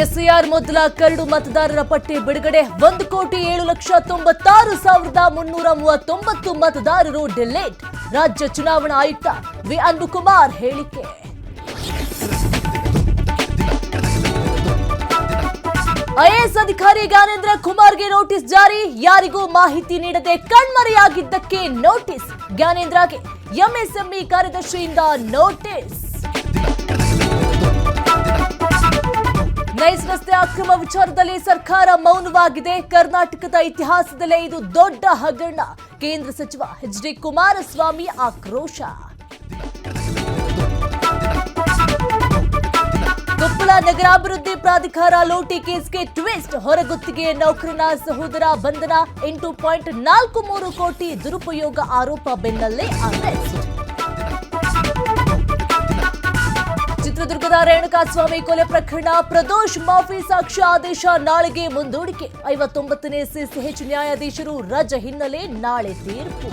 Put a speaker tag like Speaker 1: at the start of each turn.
Speaker 1: SIR ಮೊದಲ curd ಮತದಾರರ ಪಟ್ಟಿ ಬಿಡುಗಡೆ 1,7,96,339 ಮತದಾರರು ಡಿಲೇಟ್. ರಾಜ್ಯ ಚುನಾವಣಾ ಆಯುಕ್ತ ವಿ ಅನ್ಬುಕುಮಾರ್ ಹೇಳಿಕೆ. ಐಎಎಸ್ ಅಧಿಕಾರಿ ಜ್ಞಾನೇಂದ್ರ ಕುಮಾರ್ಗೆ ನೋಟಿಸ್ ಜಾರಿ. ಯಾರಿಗೂ ಮಾಹಿತಿ ನೀಡದೆ ಕಣ್ಮರೆಯಾಗಿದ್ದಕ್ಕೆ ನೋಟಿಸ್. ಜ್ಞಾನೇಂದ್ರಗೆ ಎಂಎಸ್ಎಂಇ ಕಾರ್ಯದರ್ಶಿಯಿಂದ ನೋಟಿಸ್. ನೈಸ್ ರಸ್ತೆ ಅಕ್ರಮ ವಿಚಾರದಲ್ಲಿ ಸರ್ಕಾರ ಮೌನವಾಗಿದೆ. ಕರ್ನಾಟಕದ ಇತಿಹಾಸದಲ್ಲೇ ಇದು ದೊಡ್ಡ ಹಗರಣ. ಕೇಂದ್ರ ಸಚಿವ ಎಚ್.ಡಿ. ಕುಮಾರಸ್ವಾಮಿ ಆಕ್ರೋಶ. ಕೊಪ್ಪಳ ನಗರಾಭಿವೃದ್ಧಿ ಪ್ರಾಧಿಕಾರ ಲೂಟಿ ಕೇಸ್ಗೆ ಟ್ವಿಸ್ಟ್. ಹೊರಗುತ್ತಿಗೆ ನೌಕರನ ಸಹೋದರ ಬಂಧನ. 8.43 ಕೋಟಿ ದುರುಪಯೋಗ ಆರೋಪ ಬೆನ್ನಲ್ಲೇ ಅರೆಸ್ಟ್. ಚಿತ್ರದುರ್ಗದ ರೇಣುಕಾಸ್ವಾಮಿ ಕೊಲೆ ಪ್ರಕರಣ ಪ್ರದೋಷ್ ಮಾಫಿ ಸಾಕ್ಷ್ಯ ಆದೇಶ ನಾಳೆಗೆ ಮುಂದೂಡಿಕೆ. 59ನೇ ಸಿಸಿಎಚ್ ನ್ಯಾಯಾಧೀಶರು ರಜೆ ಹಿನ್ನೆಲೆ ನಾಳೆ ತೀರ್ಪು.